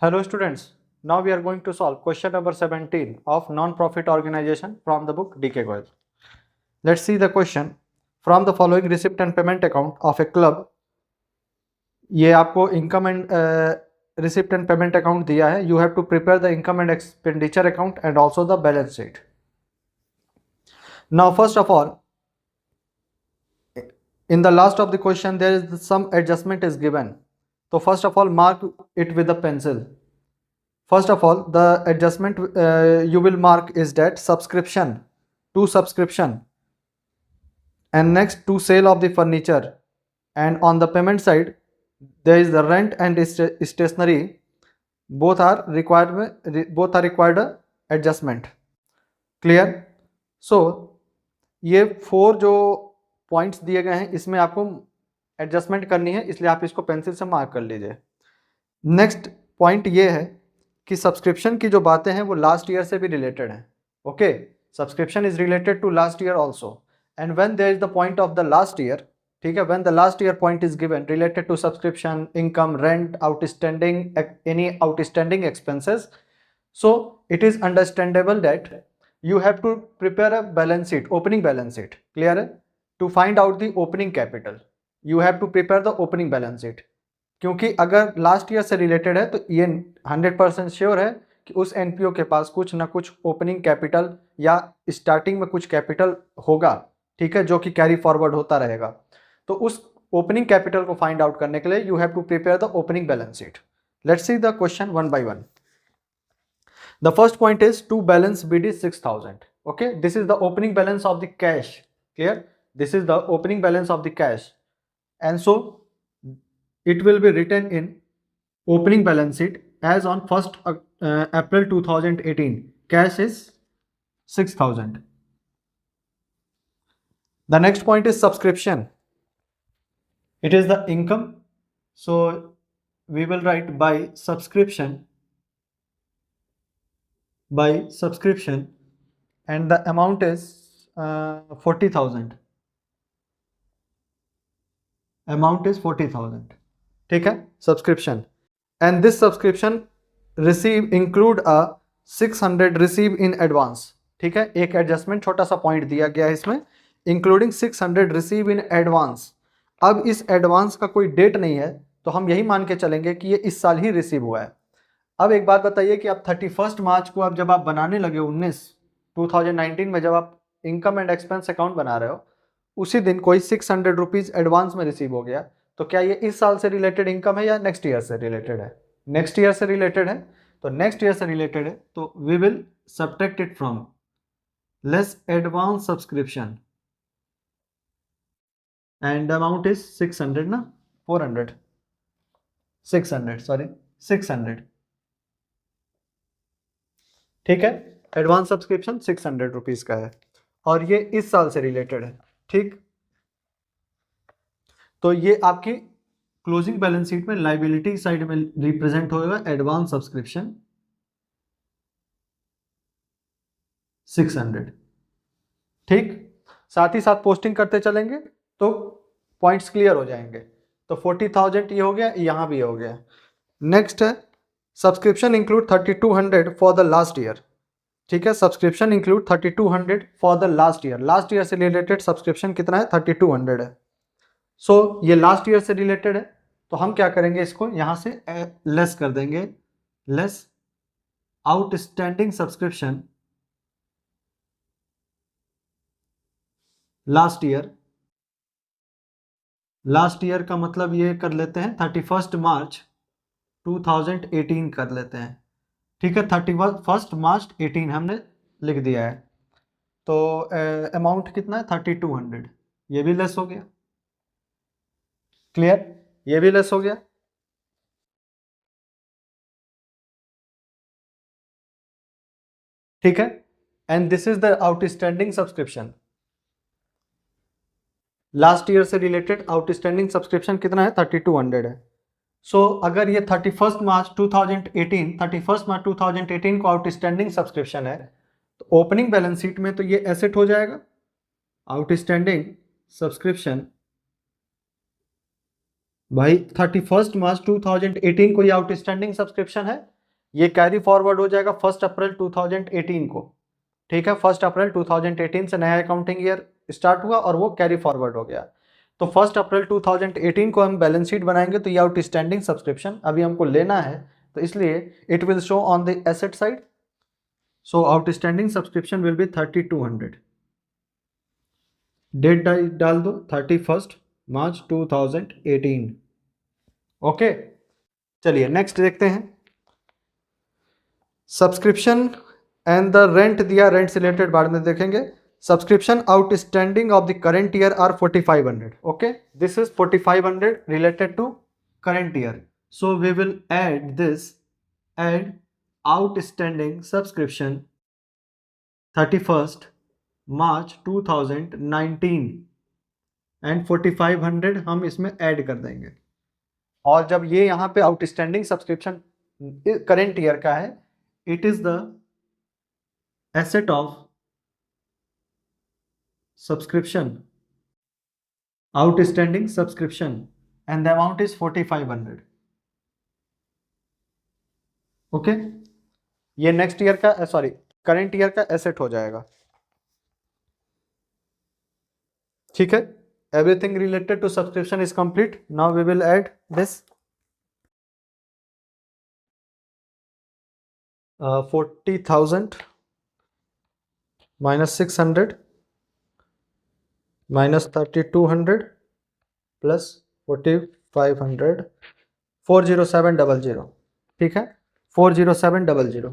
Hello students, now we are going to solve question number 17 of non-profit organization from the book DK Goyal. Let's see the question. From the following receipt and payment account of a club, ये आपको income and receipt and payment account दिया है. You have to prepare the income and expenditure account and also the balance sheet. Now first of all, in the last of the question there is some adjustment is given. So first of all mark it with a pencil. First of all, the adjustment you will mark is that subscription to subscription, and next to sale of the furniture, and on the payment side there is the rent and stationery. Both are required adjustment. Clear? So ये 4 जो points दिए गए हैं इसमें आपको adjustment करनी है, इसलिए आप इसको पेंसिल से मार्क कर लीजिए. नेक्स्ट पॉइंट ये है कि सब्सक्रिप्शन की जो बातें हैं वो लास्ट ईयर से भी रिलेटेड हैं. Okay, subscription is related to last year also, and when there is the point of the last year, ठीक है, when the last year point is given related to subscription, income, rent, outstanding, any outstanding expenses, so it is understandable that you have to prepare a balance sheet, opening balance sheet. Clear है? To find out the opening capital, you have to prepare the opening balance sheet. क्योंकि अगर last year से related है तो ये 100% sure है कि उस एनपीओ के पास कुछ ना कुछ ओपनिंग कैपिटल या स्टार्टिंग में कुछ कैपिटल होगा, ठीक है, जो कि कैरी फॉरवर्ड होता रहेगा. तो उस ओपनिंग कैपिटल को फाइंड आउट करने के लिए you have to prepare the opening balance sheet. Let's see the question one by one. The first point is to balance BD 6000. Okay, this is the opening balance of the cash. Clear? This is the opening balance of the cash, and so it will be written in opening balance sheet as on 1st April 2018. Cash is 6000. The next point is subscription. It is the income, so we will write by subscription, and the amount is 40,000. Amount is 40,000. ठीक है, subscription, and this subscription receive include a 600 receive in advance. ठीक है, एक adjustment छोटा सा point दिया गया है इसमें, इंक्लूडिंग 600 रिसीव इन एडवांस. अब इस एडवांस का कोई डेट नहीं है तो हम यही मान के चलेंगे कि ये इस साल ही रिसीव हुआ है. अब एक बात बताइए कि आप 31 मार्च को अब जब आप बनाने लगे 2019 में जब आप इनकम एंड एक्सपेंस अकाउंट बना रहे हो, उसी दिन कोई 600 रुपीज़ एडवांस में रिसीव हो गया, तो क्या ये इस साल से रिलेटेड इनकम है या नेक्स्ट ईयर से रिलेटेड है? नेक्स्ट ईयर से रिलेटेड है. तो नेक्स्ट ईयर से रिलेटेड है तो we will subtract it from less advance subscription, and amount is 600 ना 400 600 सॉरी 600. ठीक है, एडवांस सब्सक्रिप्शन 600 रुपीज़ का है और ये इस साल से रिलेटेड है. ठीक, तो ये आपकी क्लोजिंग बैलेंस शीट में लायबिलिटी साइड में रिप्रेजेंट होगा एडवांस सब्सक्रिप्शन 600. ठीक, साथ ही साथ पोस्टिंग करते चलेंगे तो पॉइंट्स क्लियर हो जाएंगे. तो 40,000 ये हो गया, यहाँ भी हो गया. नेक्स्ट है subscription include 3200 for the last year. ठीक है, subscription include 3200 for the last year. Last year से रिलेटेड सब्सक्रिप्शन कितना है? 3200 है. सो ये लास्ट ईयर से रिलेटेड है तो हम क्या करेंगे, इसको यहाँ से लेस कर देंगे. Less outstanding subscription last year. Last year का मतलब ये कर लेते हैं 31 मार्च 2018 कर लेते हैं. ठीक है, 31 मार्च 18 हमने लिख दिया है. तो अमाउंट कितना है? 3200. ये भी लेस हो गया. क्लियर, ये भी लेस हो गया. ठीक है, and this is the outstanding subscription. Last year से रिलेटेड आउटस्टैंडिंग सब्सक्रिप्शन कितना है? 3200 है. सो अगर ये 31 मार्च 2018 को आउटस्टैंडिंग सब्सक्रिप्शन है तो ओपनिंग बैलेंस शीट में तो ये एसेट हो जाएगा. आउटस्टैंडिंग सब्सक्रिप्शन भाई 31 मार्च 2018 को ये आउटस्टैंडिंग सब्सक्रिप्शन है ये कैरी फॉरवर्ड हो जाएगा 1 अप्रैल 2018 को, ठीक है। 1 अप्रैल 2018 से नया अकाउंटिंग ईयर स्टार्ट हुआ और वो कैरी फॉरवर्ड हो गया। तो 1 अप्रैल 2018 को हम बैलेंस शीट बनाएंगे, तो ये आउटस्टैंडिंग सब्सक्रिप्शन अभी हमको लेना है, तो इसलिए it will show on the asset side. So outstanding subscription will be 3200। Date डाल दो 31 मार्च 2018। ओके, चलिए नेक्स्ट देखते हैं। सब्सक्रिप्शन एंड द रेंट दिया, रेंट से रिलेटेड बाद में देखेंगे। Subscription outstanding of the current year are 4500। Okay, this is 4500 related to current year. So we will add this, add outstanding subscription 31st March 2019 and 4500 हम इसमें add कर देंगे। और जब ये यहाँ पे आउटस्टैंडिंग सब्सक्रिप्शन करेंट ईयर का है, it is the asset of subscription, outstanding subscription and the amount is 4500। Okay, ये नेक्स्ट ईयर का सॉरी करेंट ईयर का एसेट हो जाएगा, ठीक है। Everything related to subscription is complete. Now we will add this 40,000 minus 600 minus 3200 plus 4500 40700, ठीक है, 40700।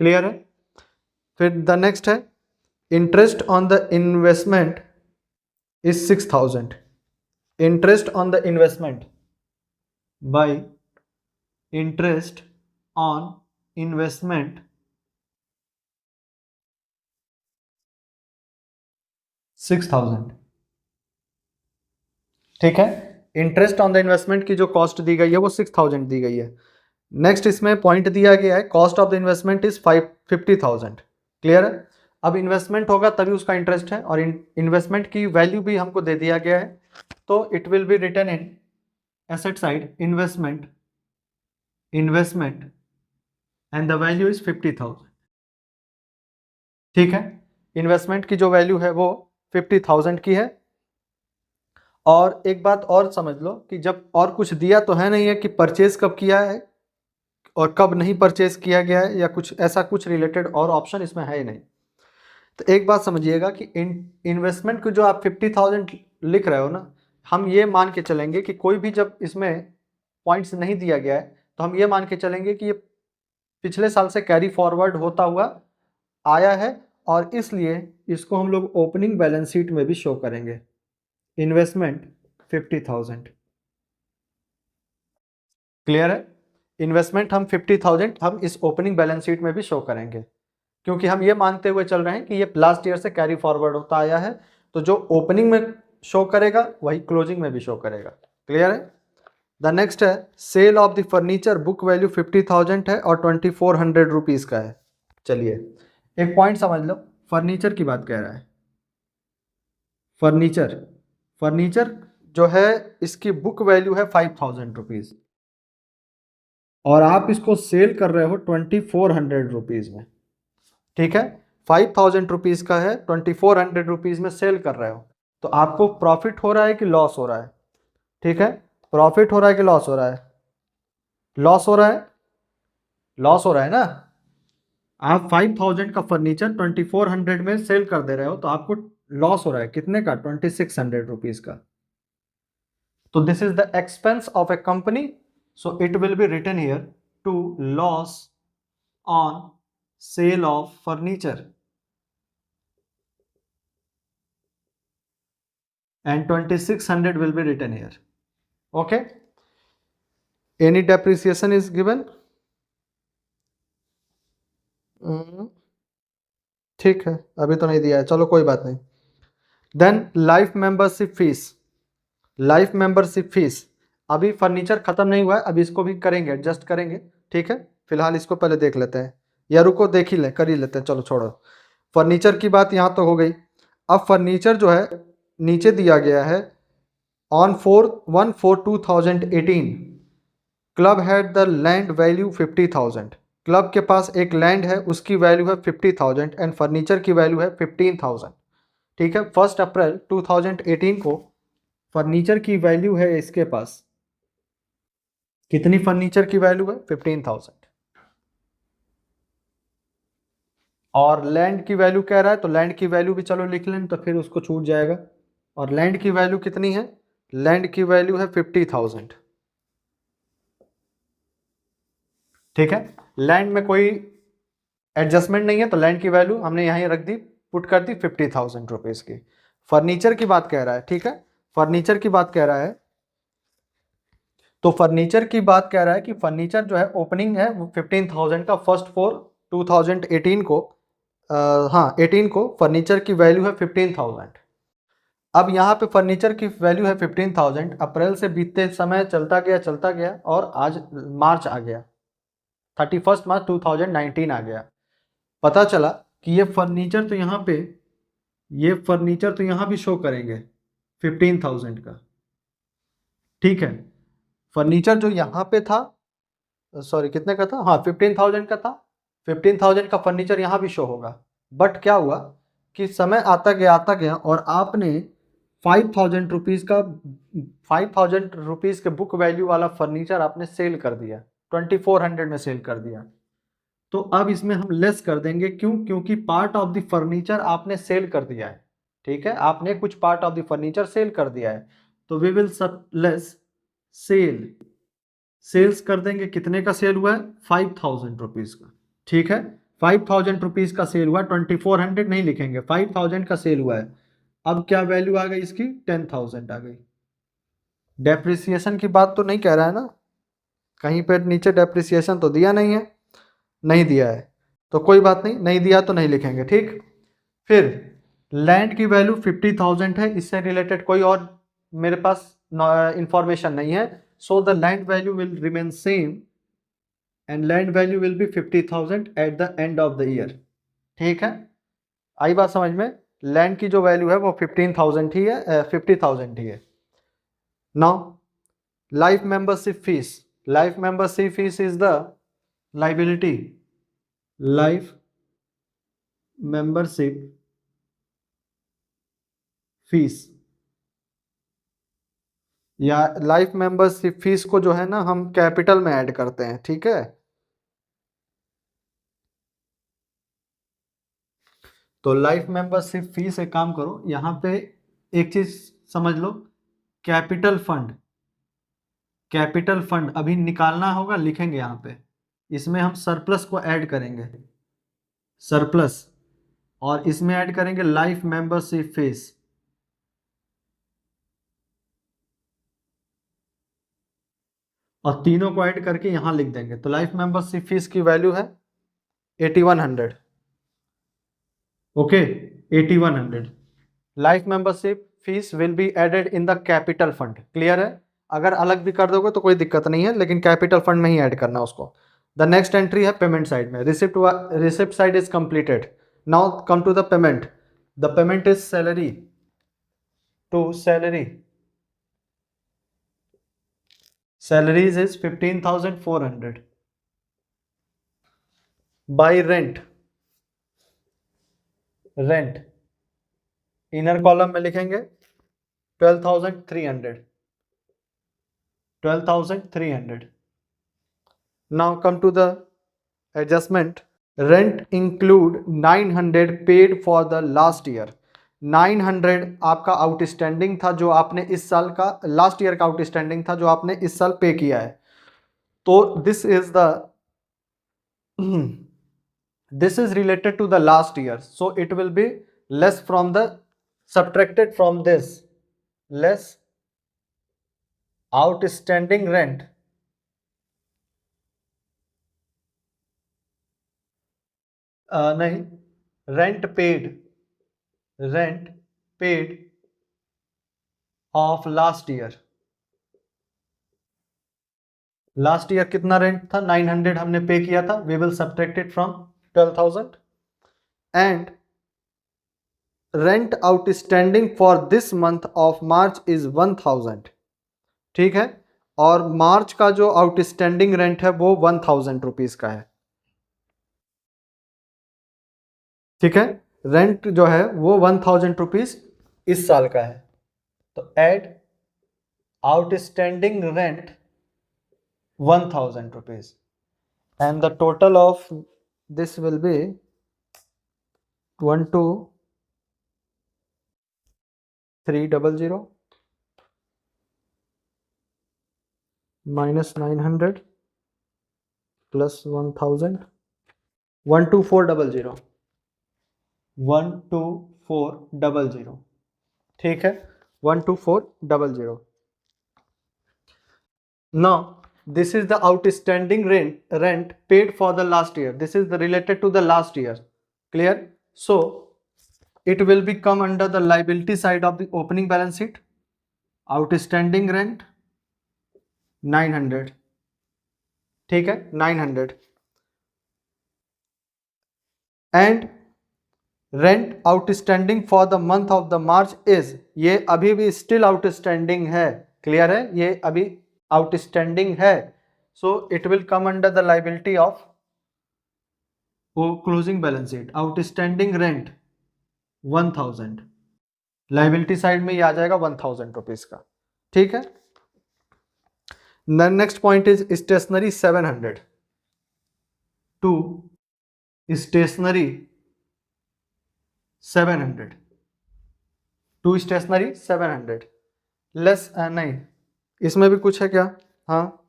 Clear है। फिर द नेक्स्ट है interest on the investment is 6000। Interest on the investment by interest on investment 6000, ठीक है। इंटरेस्ट ऑन द इन्वेस्टमेंट की जो cost दी गई है वो 6000 दी गई है। नेक्स्ट इसमें पॉइंट दिया गया है cost of the investment is 50,000। Clear है। अब इन्वेस्टमेंट होगा तभी उसका इंटरेस्ट है, और इन्वेस्टमेंट की वैल्यू भी हमको दे दिया गया है, तो it will be written in asset side investment and the value is 50,000, ठीक है। इन्वेस्टमेंट की जो वैल्यू है वो 50,000 की है। और एक बात और समझ लो कि जब और कुछ दिया तो है नहीं है कि परचेज कब किया है और कब नहीं परचेज किया गया है, या कुछ ऐसा कुछ रिलेटेड और ऑप्शन इसमें है ही नहीं। तो एक बात समझिएगा कि इन्वेस्टमेंट को जो आप 50,000 लिख रहे हो ना, हम ये मान के चलेंगे कि कोई भी जब इसमें पॉइंट्स नहीं दिया गया है तो हम ये मान के चलेंगे कि ये पिछले साल से कैरी फॉरवर्ड होता हुआ आया है, और इसलिए इसको हम लोग ओपनिंग बैलेंस शीट में भी शो करेंगे। इन्वेस्टमेंट 50,000, क्लियर है। इन्वेस्टमेंट हम 50,000 हम इस ओपनिंग बैलेंस शीट में भी शो करेंगे, क्योंकि हम ये मानते हुए चल रहे हैं कि ये लास्ट ईयर से कैरी फॉरवर्ड होता आया है, तो जो ओपनिंग में शो करेगा वही क्लोजिंग में भी शो करेगा। क्लियर है। द नेक्स्ट है sale of the furniture, book value 50,000 है और 2400 रुपीज़ का है। चलिए एक पॉइंट समझ लो, फर्नीचर की बात कह रहा है। फर्नीचर जो है इसकी बुक वैल्यू है 5,000 रुपीज़, और आप इसको सेल कर रहे हो 2400 रुपीज़ में, ठीक है। 5,000 रुपीज़ का है, 2400 रुपीज़ में सेल कर रहे हो, तो आपको प्रॉफिट हो रहा है कि लॉस हो रहा है, ठीक है। प्रॉफिट हो रहा है कि लॉस हो रहा है? लॉस हो रहा है, लॉस हो रहा है ना। आप 5,000 का फर्नीचर 2400 में सेल कर दे रहे हो, तो आपको लॉस हो रहा है कितने का? 2600 रुपीज़ का। तो this is the expense of a company, so it will be written here to loss on sale of furniture and 2600 will be written here. Okay, any depreciation is given? ठीक है, अभी तो नहीं दिया है, चलो कोई बात नहीं। Then life membership fees, life membership fees अभी फर्नीचर खत्म नहीं हुआ है, अभी इसको भी करेंगे, एडजस्ट करेंगे, ठीक है। फिलहाल इसको पहले देख लेते हैं, या रुको देख ही ले, कर ही लेते हैं, चलो छोड़ो। फर्नीचर की बात यहाँ तो हो गई। अब फर्नीचर जो है नीचे दिया गया है On 4/1/4/2018 club had the land value 50,000। Club के पास एक लैंड है, उसकी वैल्यू है 50,000 एंड फर्नीचर की वैल्यू है 15,000। ठीक है, 1 अप्रैल 2018 को फर्नीचर की वैल्यू है इसके पास कितनी? फर्नीचर की वैल्यू है 15,000 और लैंड की वैल्यू कह रहा है, तो लैंड की वैल्यू भी चलो लिख लें, तो फिर उसको छूट जाएगा। और लैंड की वैल्यू कितनी है? लैंड की वैल्यू है 50,000। ठीक है, लैंड में कोई एडजस्टमेंट नहीं है, तो लैंड की वैल्यू हमने यहीं रख दी, पुट कर दी 50,000 रुपीज की। फर्नीचर की बात कह रहा है, ठीक है, फर्नीचर की बात कह रहा है, तो फर्नीचर की बात कह रहा है कि फर्नीचर जो है ओपनिंग है वो 15,000 का, 1 4 2018 को हाँ 18 को फर्नीचर की वैल्यू है 15,000। अब यहाँ पे फर्नीचर की वैल्यू है 15,000। अप्रैल से बीतते समय चलता गया और आज मार्च आ गया, 31 मार्च 2019 आ गया। पता चला कि ये फर्नीचर तो यहाँ भी शो करेंगे 15,000 का। ठीक है, फर्नीचर जो यहाँ पे था, सॉरी कितने का था, हाँ 15,000 का था, 15,000 का फर्नीचर यहाँ भी शो होगा। बट क्या हुआ कि समय आता गया और आपने 5,000 रुपीज़ का 5,000 रुपीज़ के बुक वैल्यू वाला फर्नीचर आपने सेल कर दिया, 2400 में सेल कर दिया। तो अब इसमें हम लेस कर देंगे, क्यों? क्योंकि पार्ट ऑफ द फर्नीचर आपने सेल कर दिया है। ठीक है, आपने कुछ part of the furniture sell कर दिया है, तो वी विल सब लेस सेल, सेल्स कर देंगे। कितने का सेल हुआ है? 5,000 रुपीज का। ठीक है, 5,000 रुपीज का सेल हुआ, 2400 नहीं लिखेंगे, 5,000 का सेल हुआ है। अब क्या वैल्यू आ गई इसकी? 10,000 आ गई। डेप्रिसिएशन की बात तो नहीं कह रहा है ना, कहीं पर नीचे डेप्रिसिएशन तो दिया नहीं है, नहीं दिया है, तो कोई बात नहीं, नहीं दिया तो नहीं लिखेंगे। ठीक, फिर लैंड की वैल्यू 50,000 है, इससे रिलेटेड कोई और मेरे पास इंफॉर्मेशन नहीं है, so the land value will remain same and land value will be 50,000 at the end of the year. ठीक है, आई बात समझ में? लैंड की जो वैल्यू है वो 15,000 ही है, 50,000 ही है। Now life membership fees, life membership fees is the liability, life membership fees या लाइफ मेंबरशिप फीस को जो है ना हम कैपिटल में ऐड करते हैं। ठीक है, तो लाइफ मेंबरशिप फीस, एक काम करो यहाँ पे एक चीज समझ लो, कैपिटल फंड, कैपिटल फंड अभी निकालना होगा, लिखेंगे यहाँ पे, इसमें हम सरप्लस को ऐड करेंगे, सरप्लस, और इसमें ऐड करेंगे लाइफ मेंबरशिप फीस। और तीनों को ऐड करके यहाँ लिख देंगे, तो लाइफ मेंबरशिप फीस की वैल्यू है 8100। Okay, 8100 life membership fees will be added in the capital fund. Clear है? अगर अलग भी कर दोगे तो कोई दिक्कत नहीं है, लेकिन कैपिटल फंड में ही ऐड करना उसको। द नेक्स्ट एंट्री है पेमेंट साइड में, receipt side is completed. Now come to the payment. The payment is salary to salary, salaries is 15,400 by rent, rent inner column में लिखेंगे 12,300, 12,300। Now come to the adjustment. Rent include 900 paid for the last year। 900 आपका outstanding था जो आपने इस साल का, last year का आउटस्टैंडिंग था जो आपने इस साल पे किया है। तो this is the this is related to the last year, so it will be less from the, subtracted from this, less outstanding rent, नहीं, rent paid, rent paid of last year. Last year कितना rent था? 900 हमने pay किया था, we will subtract it from 12,000 and rent outstanding for this month of March is 1000। ठीक है, और मार्च का जो आउटस्टैंडिंग रेंट है वो 1000 रुपीज का है। ठीक है, रेंट जो है वो 1000 रुपीज इस साल का है। तो add outstanding rent 1000 rupees and the total of this will be 12300 minus 900 plus 1000 12400 12400। ठीक है, 12400। now this is the outstanding rent paid for the last year. This is the related to the last year. Clear? So it will be come under the liability side of the opening balance sheet. Outstanding rent 900। ठीक है, 900 and rent outstanding for the month of the March is, ये अभी भी still outstanding है। Clear है, ये अभी outstanding है। So it will come under the liability of closing balance sheet. Outstanding rent 1000, liability side में ये आ जाएगा 1000 रुपीज का। ठीक है, next point is stationery 700 to stationery 700 to stationery 700 less नहीं, इसमें भी कुछ है क्या? हाँ,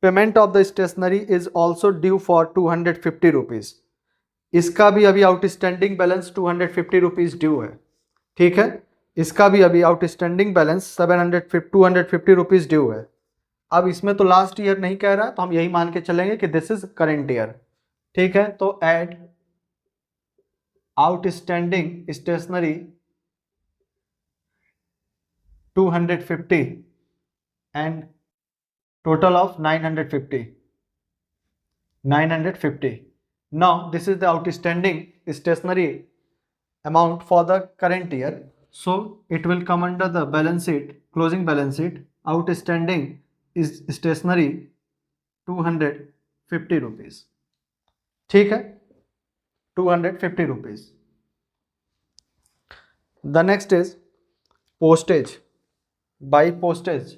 payment of the stationery is also due for 250 rupees. इसका भी अभी आउटस्टैंडिंग बैलेंस 250 रुपीज ड्यू है। ठीक है, इसका भी अभी आउटस्टैंडिंग बैलेंस 250 रुपीज ड्यू है। अब इसमें तो लास्ट ईयर नहीं कह रहा, तो हम यही मान के चलेंगे कि दिस इज करेंट ईयर। ठीक है, तो add outstanding stationery 250 and total of 950। now this is the outstanding stationery amount for the current year, so it will come under the balance sheet, closing balance sheet, outstanding is stationery 250 rupees। ठीक है, 250 rupees। the next is postage, by postage,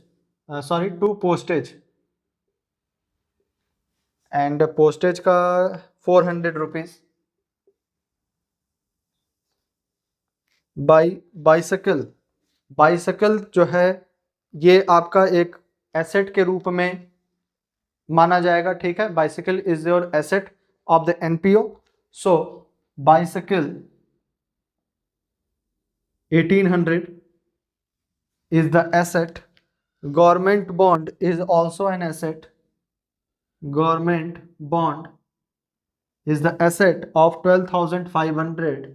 sorry, to postage, and postage का 400 rupees. Bicycle, bicycle जो है ये आपका एक asset के रूप में माना जाएगा। ठीक है, bicycle is your asset of the NPO. So bicycle 1800 is the asset। government bond is also an asset। government bond is the asset of 12,500।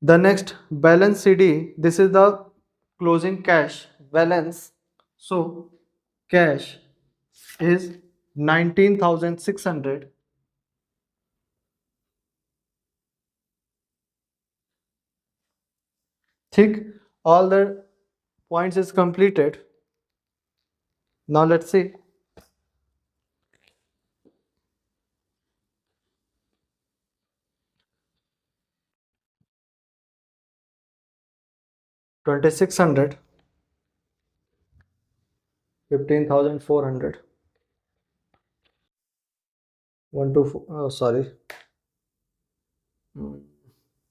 the next balance CD, this is the closing cash balance, so cash is 19,600। ठीक, all the points is completed। now let's see 2600, 15,400, 1 2 sorry,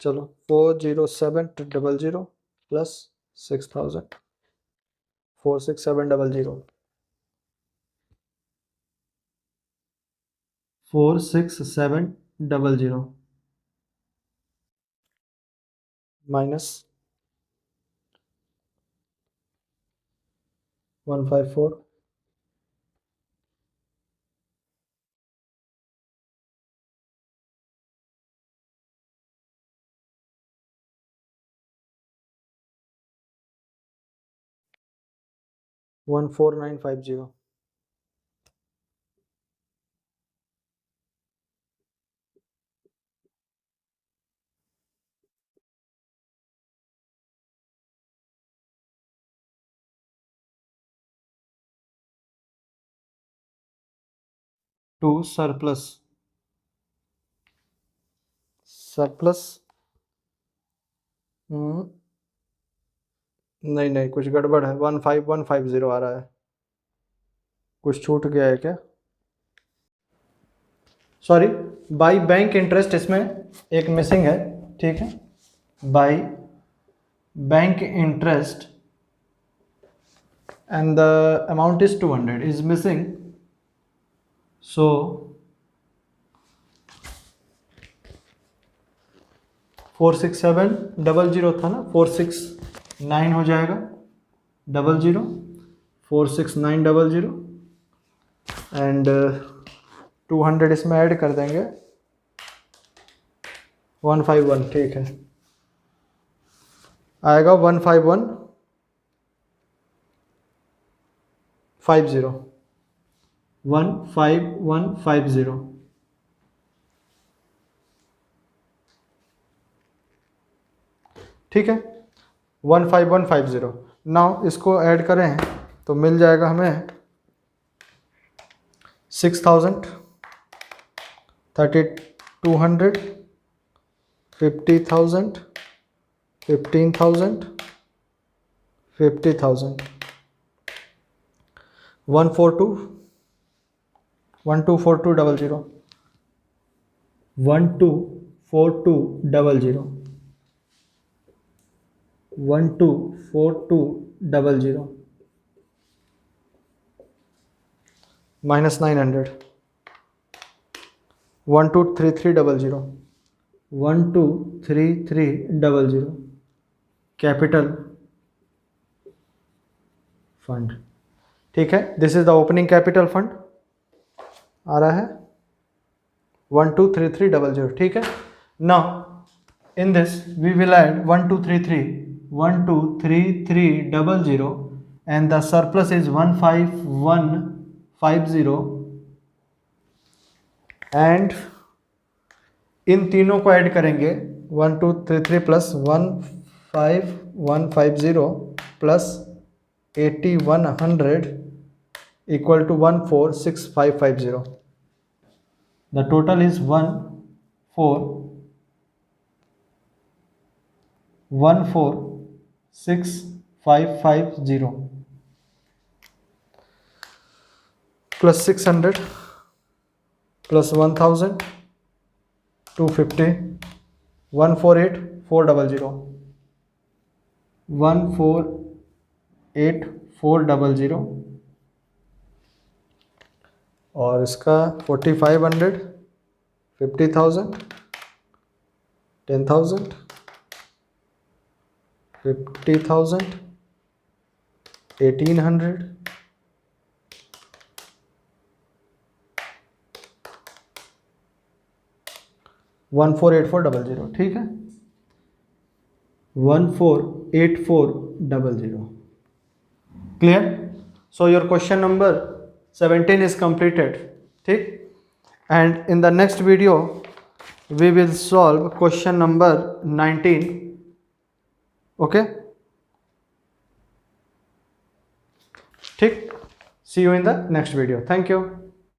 चलो 40700 plus 6000, 46700, 46700 minus 154, 14950। To surplus, surplus नहीं नहीं, कुछ गड़बड़ है, 15150 आ रहा है, कुछ छूट गया है क्या? सॉरी, बाई बैंक इंटरेस्ट इसमें एक मिसिंग है, ठीक है, by bank interest and the amount is 200 is missing, so 46700 था ना, 469 हो जाएगा 00, 46900 एंड 200 इसमें ऐड कर देंगे 151, ठीक है, आएगा 15150, 15150, ठीक है, 15150। नाउ इसको ऐड करें तो मिल जाएगा हमें 6000, 3200, 50,000, 15,000, 50,000, 142, 124200, 124200, 124200 minus 900, 123300, 123300 कैपिटल फंड, ठीक है, this is the opening capital fund आ रहा है 123300, ठीक है। Now in this we will add 123300 and the surplus is 15150 and इन तीनों को ऐड करेंगे 1233 plus 15150 plus 8100 equal to 146550. The total is 1414550 plus 600 plus 1000 250 148400 148400 और इसका 4500 50,000 10,000 50,000 1800 148400, ठीक है, 148400, clear. So your question number 17 is completed, ठीक, and in the next video we will solve question number 19, okay, ठीक, see you in the next video, thank you।